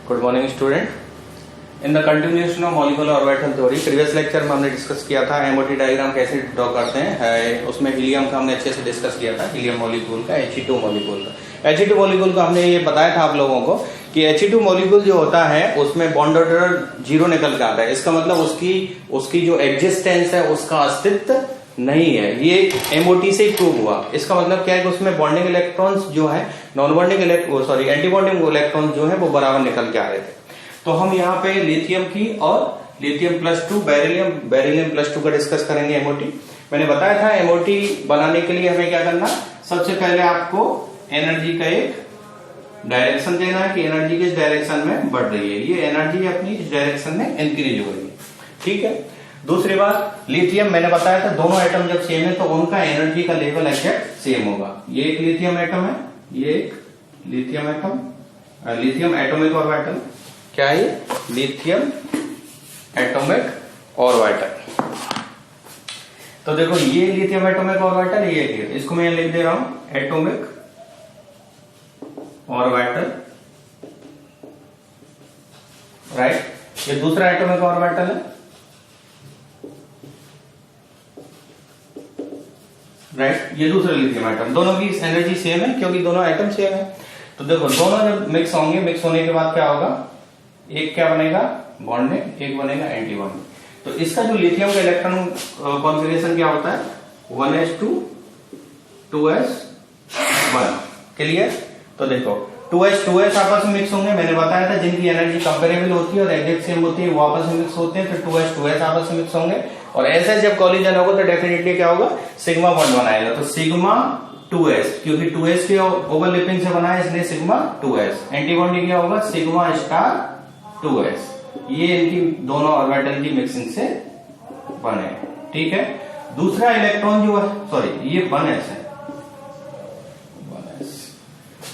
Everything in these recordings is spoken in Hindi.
Good morning student. In the continuation of molecular orbital theory, previous lecture में हमने डिस्कस किया था एमओटी डायग्राम कैसे ड्रॉ करते हैं। उसमें हीलियम का हमने अच्छे से डिस्कस किया था, हीलियम मॉलिक्यूल का, He2 मॉलिक्यूल का। He2 मॉलिक्यूल का हमने ये बताया था आप लोगों को कि He2 मॉलिक्यूल जो होता है उसमें बॉन्ड ऑर्डर 0 निकल के आता है। इसका मतलब उसकी जो एग्जिस्टेंस है उसका अस्तित्व नहीं है। ये एमओटी से ही प्रूव हुआ। इसका मतलब क्या है कि उसमें बॉन्डिंग इलेक्ट्रॉन्स जो है एंटी बॉन्डिंग इलेक्ट्रॉन्स जो है वो बराबर निकल के आ रहे थे। तो हम यहाँ पे लिथियम की और लिथियम +2 बेरिलियम +2 का डिस्कस करेंगे एमओटी। मैंने बताया था एमओटी बनाने के लिए हमें क्या करना, सबसे पहले आपको एनर्जी का एक डायरेक्शन देना है कि एनर्जी किस डायरेक्शन में बढ़ रही है। ये एनर्जी अपनी इस डायरेक्शन में इंक्रीज हो रही है, ठीक है। दूसरी बात, लिथियम मैंने बताया था दोनों एटम जब सेम है तो उनका एनर्जी का लेवल एग्जैक्ट सेम होगा। ये एक लिथियम एटम है, ये एक lithium atom, lithium atomic orbital. क्या है ये? Lithium atomic orbital. तो देखो ये लिथियम एटॉमिक ऑर्बिटल, ये इसको मैं लिख दे रहा हूं एटॉमिक ऑर्बिटल, राइट। ये दूसरा एटॉमिक ऑर्बिटल है, राइट। ये दूसरा लिथियम एटम, दोनों की एनर्जी सेम है क्योंकि दोनों एटम सेम है। तो देखो दोनों जब मिक्स होंगे, मिक्स होने के बाद क्या होगा, एक क्या बनेगा बॉन्डिंग, एक बनेगा एंटी बॉन्डिंग। तो इसका जो लिथियम का इलेक्ट्रॉन कॉन्फ़िगरेशन क्या होता है 1s2 2s1। क्लियर। तो देखो 2s आपस में मिक्स होंगे, मैंने बताया था जिनकी एनर्जी कंपेरेबल होती है और एग्जैक्ट सेम होती है वो आपस में मिक्स होते हैं, फिर 2s आपस में मिक्स होंगे और ऐसे जब कॉलिजन होगा तो डेफिनेटली क्या होगा, सिग्मा बॉन्ड बनाएगा। तो सिग्मा 2s, क्योंकि 2s के ओवरलैपिंग से बना है इसलिए सिग्मा 2s। एंटी बॉन्डिंग क्या होगा, सिग्मा स्टार 2s। ये इनकी दोनों ऑर्बिटल की मिक्सिंग से बने, ठीक है। दूसरा इलेक्ट्रॉन जो है, सॉरी ये 1s है,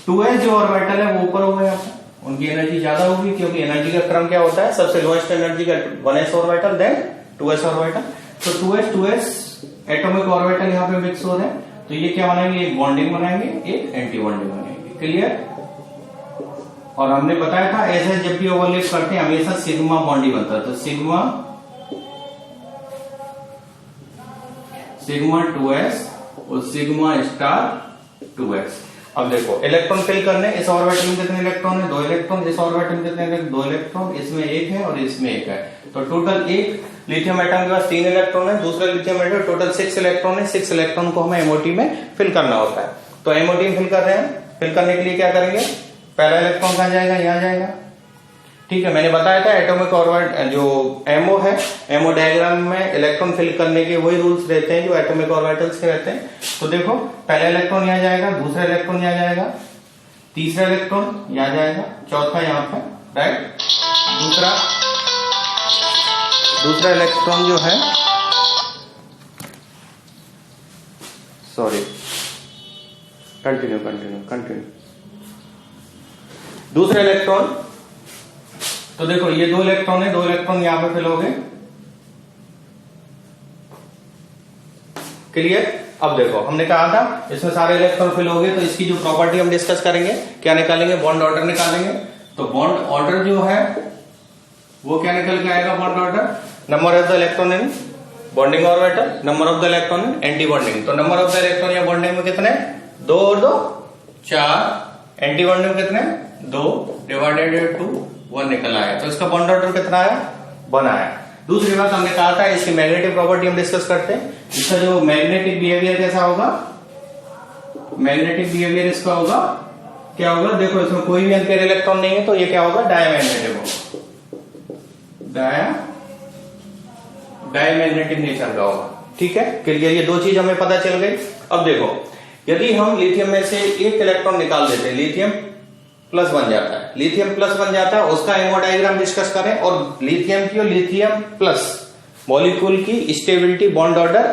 2s जो ऑर्बिटल है वो ऊपर हो गया, उनकी एनर्जी ज्यादा होगी क्योंकि एनर्जी का क्रम क्या होता है, सबसे लोएस्ट एनर्जी का 1s orbital then 2s orbital. तो 2s एटॉमिक ऑर्बिटल यहाँ पे मिक्स हो रहे हैं, तो ये क्या बनाएंगे, एक बॉन्डिंग बनाएंगे, एक एंटी बॉन्डिंग बनाएंगे। क्लियर। और हमने बताया था ऐसे जब भी ओवरलैप करते हैं हमेशा सिग्मा बॉन्ड ही बनता है। तो सिग्मा 2s और सिग्मा स्टार 2s। अब देखो इलेक्ट्रॉन फिल करने, इस ऑर्बिटल में कितने इलेक्ट्रॉन है, 2 इलेक्ट्रॉन। इस ऑर्बिटल में कितने, 2 इलेक्ट्रॉन, इसमें 1 है और इसमें 1 है। तो टोटल एक लिथियम एटम के पास 3 इलेक्ट्रॉन है, दूसरा लिथियम एटम टोटल 6 इलेक्ट्रॉन है। 6 इलेक्ट्रॉन को हमें एमओटी में फिल करना होता है। तो एमओटी में फिल कर रहे हैं, फिल करने के लिए क्या करेंगे, पहला इलेक्ट्रॉन कहां जाएगा, यहां जाएगा, ठीक है। मैंने बताया था एटॉमिक ऑर्बिटल जो एमओ है, एमओ डायग्राम में इलेक्ट्रॉन फिल करने के वही रूल्स रहते हैं जो एटॉमिक ऑर्बिटल्स के रहते हैं। तो देखो पहला इलेक्ट्रॉन यहां जाएगा, दूसरा इलेक्ट्रॉन यहां जाएगा, तीसरा इलेक्ट्रॉन यहां जाएगा, चौथा यहां पे, राइट। दूसरा इलेक्ट्रॉन जो है, सॉरी कंटिन्यू। दूसरा इलेक्ट्रॉन, तो देखो ये 2 इलेक्ट्रॉन है, 2 इलेक्ट्रॉन यहां पे फिल हो गए। क्लियर। अब देखो हमने कहा था इसमें सारे इलेक्ट्रॉन फिल हो गए, तो इसकी जो प्रॉपर्टी हम डिस्कस करेंगे, क्या निकालेंगे, बॉन्ड ऑर्डर निकालेंगे। तो बॉन्ड ऑर्डर जो है वो क्या निकल के आएगा, bond order, number of the electron in bonding orbital, number of the electron in anti bonding. तो नंबर ऑफ द इलेक्ट्रॉन या बॉन्डिंग में कितने, 2 और 2 4, एंटी बॉन्डिंग में कितने 2 डिवाइडेड 2 1 निकल आया। तो इसका बॉन्ड ऑर्डर कितना आया, 1 आया। दूसरी बात हमने कहा था इसकी मैग्नेटिक प्रॉपर्टी हम डिस्कस करते हैं। इसका जो मैग्नेटिक बिहेवियर कैसा होगा, मैग्नेटिक बिहेवियर इसका होगा क्या होगा, देखो इसमें कोई भी अनपेयर इलेक्ट्रॉन नहीं है तो ये क्या होगा, डायमैग्नेटिक होगा, डायमैग्नेटिक नेचर का होगा, ठीक है। क्लियर। ये 2 चीज हमें पता चल गई। अब देखो यदि हम लिथियम में से एक इलेक्ट्रॉन निकाल देते हैं, लिथियम प्लस बन जाता है, लिथियम प्लस बन जाता है, उसका एमओ डायग्राम डिस्कस करें और लिथियम की और लिथियम प्लस मॉलिक्यूल की स्टेबिलिटी बॉन्ड ऑर्डर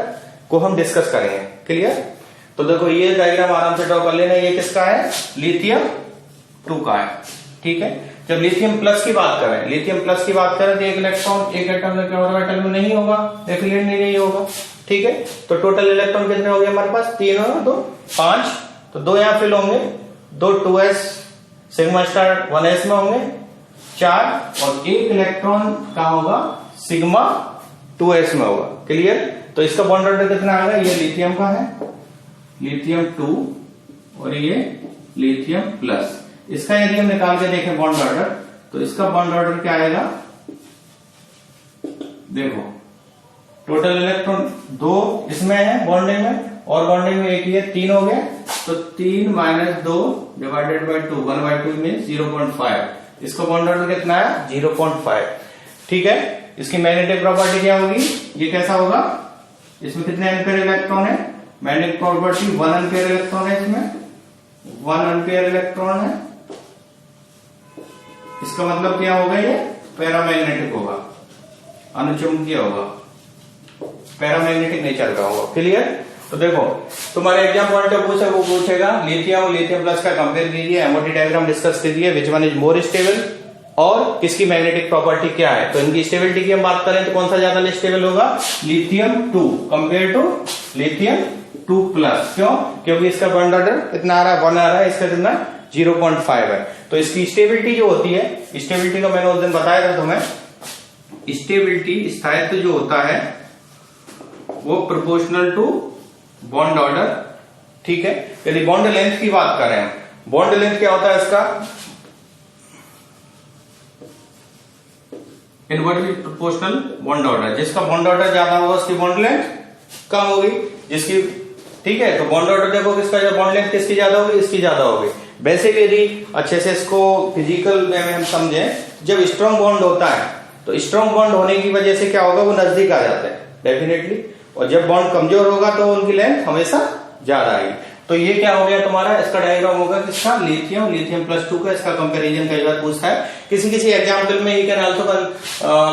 को हम डिस्कस करेंगे। क्लियर। तो देखो ये डायग्राम आराम से ड्रॉ कर लेना, ये किसका है, लिथियम 2 का है, ठीक है। जब लिथियम प्लस की बात करें, लिथियम प्लस की बात करें तो एक इलेक्ट्रॉन एक एटम ऑर्बिटल में नहीं होगा, डेफिनेटली नहीं होगा, ठीक है। तो टोटल इलेक्ट्रॉन कितने हो गए हमारे पास, 3 और 2 5। तो 2 यहां फिल होंगे, 2 2s सिग्मा स्टार 1s में होंगे, 4 और 1 इलेक्ट्रॉन कहां होगा, सिग्मा 2s में होगा। क्लियर? तो इसका बॉन्ड ऑर्डर कितना आएगा, ये लिथियम का है, लिथियम 2 और ये लिथियम प्लस। इसका यदि हम निकाल के देखें बॉन्ड ऑर्डर, तो इसका बॉन्ड ऑर्डर क्या आएगा, देखो टोटल इलेक्ट्रॉन 2 इसमें है बॉन्डिंग में, और बॉन्डिंग में एक ही है, 3 हो गया। तो 3 - 2 डिवाइडेड बाई 2, 1/2 मीन 0.5। इसका बॉन्ड ऑर्डर कितना है, 0.5। ठीक है, इसकी मैग्नेटिक प्रॉपर्टी क्या होगी, ये कैसा होगा, इसमें कितने एम्पियर इलेक्ट्रॉन है, मैग्नेटिक प्रॉपर्टी 1 एम्पियर इलेक्ट्रॉन है, इसमें 1 एम्पियर इलेक्ट्रॉन है। इसका मतलब क्या होगा, ये पैरामैग्नेटिक होगा, अनुचुंबकीय होगा, पैरामैग्नेटिक नेचर का होगा। क्लियर? तो देखो तुम्हारे एग्जाम पॉइंट ऑफ व्यू से वो पूछेगा लिथियम और लिथियम प्लस का कंपेयर कीजिए, एमओटी डायग्राम डिस्कस कीजिए, which one is more stable और किसकी मैग्नेटिक प्रॉपर्टी क्या है। तो इनकी स्टेबिलिटी की हम बात करें तो कौन सा ज्यादा स्टेबल होगा, lithium 2 compare to lithium 2 plus. क्यों? क्योंकि इसका बॉन्ड ऑर्डर कितना आ रहा है, 1 आ रहा है, इसका कितना 0.5 है। तो इसकी स्टेबिलिटी जो होती है, स्टेबिलिटी को मैंने उस दिन बताया था तुम्हें, स्टेबिलिटी स्थायित्व जो होता है वो प्रोपोर्शनल टू बॉन्ड ऑर्डर। ठीक है, यदि बॉन्ड लेंथ की बात करें, बॉन्ड लेंथ क्या होता है इसका, इनवर्सली प्रोपोर्शनल बॉन्ड ऑर्डर। जिसका बॉन्ड ऑर्डर ज्यादा होगा उसकी बॉन्ड लेंथ कम होगी, जिसकी, ठीक है, तो बॉन्ड ऑर्डर देखो किसका, बॉन्ड लेंथ किसकी ज्यादा होगी, इसकी ज्यादा होगी। वैसे भी यदि अच्छे से इसको फिजिकल में हम समझें, जब स्ट्रॉन्ग बॉन्ड होता है तो स्ट्रॉन्ग बॉन्ड होने की वजह से क्या होगा, वो नजदीक आ जाते हैं डेफिनेटली, और जब बॉन्ड कमजोर होगा तो उनकी लेंथ हमेशा ज्यादा आएगी। तो ये क्या हो गया तुम्हारा, इसका डायग्राम होगा किसका, लिथियम, लिथियम +2 का। इसका कंपैरिजन कई बार पूछता है किसी किसी एग्जाम्पल में, you can also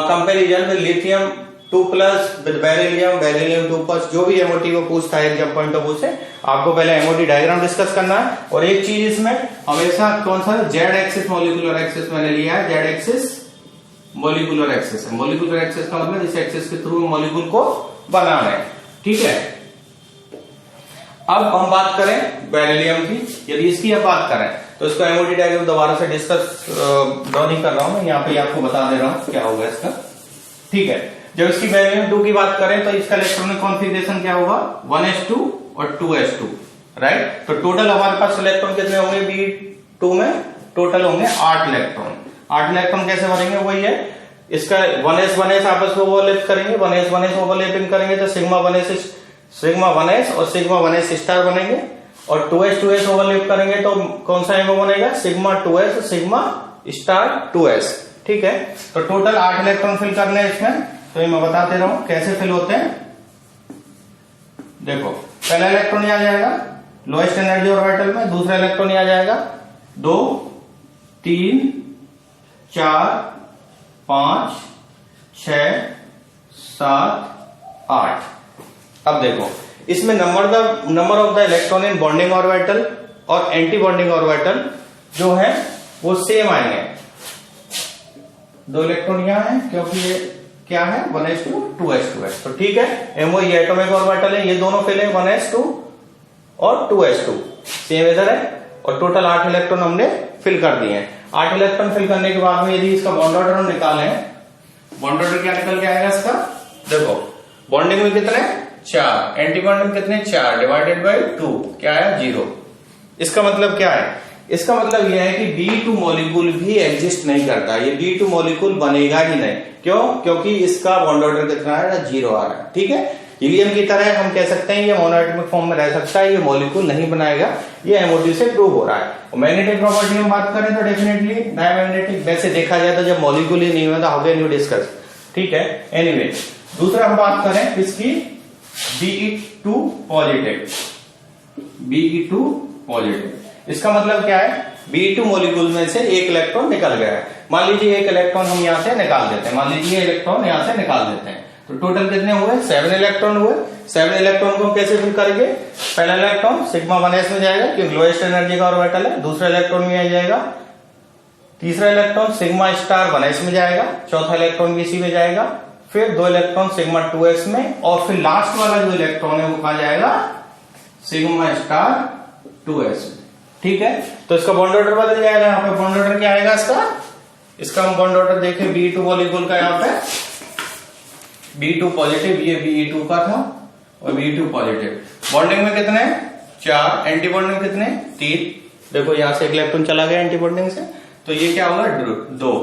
comparison with lithium 2 plus with beryllium, beryllium 2 plus, जो भी एमओटी को पूछता है एग्जाम पॉइंट ऑफ व्यू से, आपको पहले एमओटी डायग्राम डिस्कस करना है। और एक चीज इसमें हमेशा कौन सा, जेड एक्सिस मॉलिक्यूलर एक्सिस मैंने लिया है, जेड एक्सिस मॉलिक्यूलर एक्सिस है। मॉलिक्यूलर एक्सिस का मतलब इस एक्सिस के थ्रू मॉलिक्यूल को बनाना है। ठीक है, अब हम बात करें बेरिलियम की। यदि इसकी हम बात करें तो इसका एमओटी डायग्राम दोबारा से डिस्कस ड्रॉ नहीं कर रहा हूं मैं, यहाँ पे आपको बता दे रहा हूं क्या होगा इसका। ठीक है, जब इसकी बेरिलियम 2 की बात करें तो इसका इलेक्ट्रॉनिक कॉन्फ़िगरेशन क्या होगा, 1s2 और 2s2, राइट। तो टोटल हमारे पास इलेक्ट्रॉन कितने होंगे, B2 में टोटल होंगे 8 इलेक्ट्रॉन। 8 इलेक्ट्रॉन कैसे भरेंगे, वही है, इसका 1s आपस में ओवरलैप करेंगे, 1s ओवरलैपिंग करेंगे तो सिग्मा 1s और सिग्मा 1s स्टार बनेंगे, और 2s ओवरलैप करेंगे तो कौन सा एमओ बनेगा, sigma 2s sigma star 2s। ठीक है, तो टोटल 8 इलेक्ट्रॉन फिल करने हैं इसमें, तो ये मैं बता दे रहा हूं कैसे फिल होते हैं। देखो पहला इलेक्ट्रॉन आ जाएगा लोएस्ट एनर्जी ऑर्बिटल में, दूसरा इलेक्ट्रॉन आ जाएगा 2 3 4 5 6 7 8। अब देखो इसमें number of the electron in bonding orbital और एंटी बॉन्डिंग ऑर्बिटल जो है वो सेम आएंगे। 2 इलेक्ट्रॉन यहां है क्योंकि ये क्या है, 1s2 2s2 है। तो ठीक है, एमओ ये एटॉमिक ऑर्बिटल है, ये दोनों फिल है 1s2 और 2s2 सेम इधर है, और टोटल 8 इलेक्ट्रॉन हमने फिल कर दिए हैं। 8 इलेक्ट्रॉन फिल करने के बाद में यदि इसका बॉन्ड ऑर्डर हम निकालें, बॉन्ड ऑर्डर क्या निकल के आएगा इसका, देखो बॉन्डिंग में कितने 4, एंटी बॉन्डिंग में कितने 4 डिवाइडेड बाई 2 क्या है 0। इसका मतलब क्या है, इसका मतलब यह है कि B2 मॉलिक्यूल भी एग्जिस्ट नहीं करता, ये B2 मॉलिक्यूल बनेगा ही नहीं। क्यों? क्योंकि इसका बॉन्ड ऑर्डर कितना है, 0 आ रहा है। ठीक है, हीलियम की तरह हम कह सकते हैं ये मोनोएटॉमिक फॉर्म में रह सकता है, ये मॉलिक्यूल नहीं बनाएगा, ये एमओटी से प्रूव हो रहा है। और मैग्नेटिक प्रॉपर्टी में बात करें तो डेफिनेटली डायमैग्नेटिक, वैसे देखा जाए तो जब मॉलिक्यूल ही नहीं होता, हाउ कैन यू डिस्कस। ठीक है, एनीवे दूसरा हम बात करें इसकी Be2 पॉजिटिव, Be2 पॉजिटिव, इसका मतलब क्या है, B2 मॉलिक्यूल में से एक इलेक्ट्रॉन निकल गया है। मान लीजिए एक इलेक्ट्रॉन हम यहां से निकाल देते हैं, मान लीजिए इलेक्ट्रॉन यहां से निकाल देते हैं, तो टोटल कितने हुए 7 इलेक्ट्रॉन हुए। 7 इलेक्ट्रॉन को हम कैसे फिल करेंगे, पहला इलेक्ट्रॉन सिग्मा 1s में जाएगा क्योंकि लोएस्ट एनर्जी का ऑर्बिटल है, दूसरा इलेक्ट्रॉन में आ जाएगा, तीसरा इलेक्ट्रॉन सिग्मा स्टार 1s में जाएगा, चौथा इलेक्ट्रॉन भी इसी में जाएगा, फिर 2 इलेक्ट्रॉन सिग्मा 2s में, और फिर लास्ट वाला जो इलेक्ट्रॉन है वो कहा जाएगा सिग्मा स्टार 2s में। ठीक है, तो इसका बॉन्ड ऑर्डर बदल जाएगा, यहाँ पे बॉन्ड ऑर्डर क्या आएगा इसका इसका हम बॉन्ड ऑर्डर देखें, Be2 मॉलिक्यूल का यहाँ पे B2 पॉजिटिव, ये Be2 का था और B2 पॉजिटिव। बॉन्डिंग में कितने 4, एंटी बॉन्डिंग कितने 3। देखो यहां से एक इलेक्ट्रॉन चला गया एंटी बॉन्डिंग से, तो ये क्या होगा 2।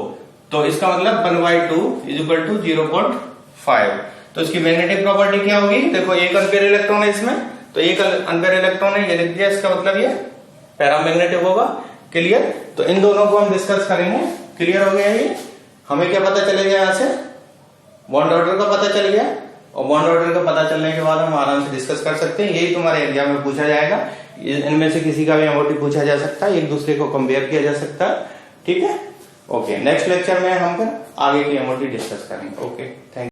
तो इसका मतलब 1/2 इज इक्वल टू 0.5। तो इसकी मैग्नेटिक प्रॉपर्टी क्या होगी, देखो एक अनपेयर इलेक्ट्रॉन है इसमें, तो एक अनपेयर इलेक्ट्रॉन है, ये लिख दिया, इसका मतलब ये पैरामैग्नेटिक होगा। क्लियर। तो इन दोनों को हम डिस्कस करेंगे। क्लियर हो गया ये। हमें क्या पता चलेगा, यहां से बॉन्ड ऑर्डर का पता चल गया, और बॉन्ड ऑर्डर का पता चलने के बाद हम आराम से डिस्कस कर सकते हैं। यही तुम्हारे एग्जाम में पूछा जाएगा, इनमें से किसी का भी एमओटी पूछा जा सकता है, एक दूसरे को कंपेयर किया जा सकता है। ठीक है, ओके। नेक्स्ट लेक्चर में हम फिर आगे की एमओटी डिस्कस करेंगे। Okay, thank you.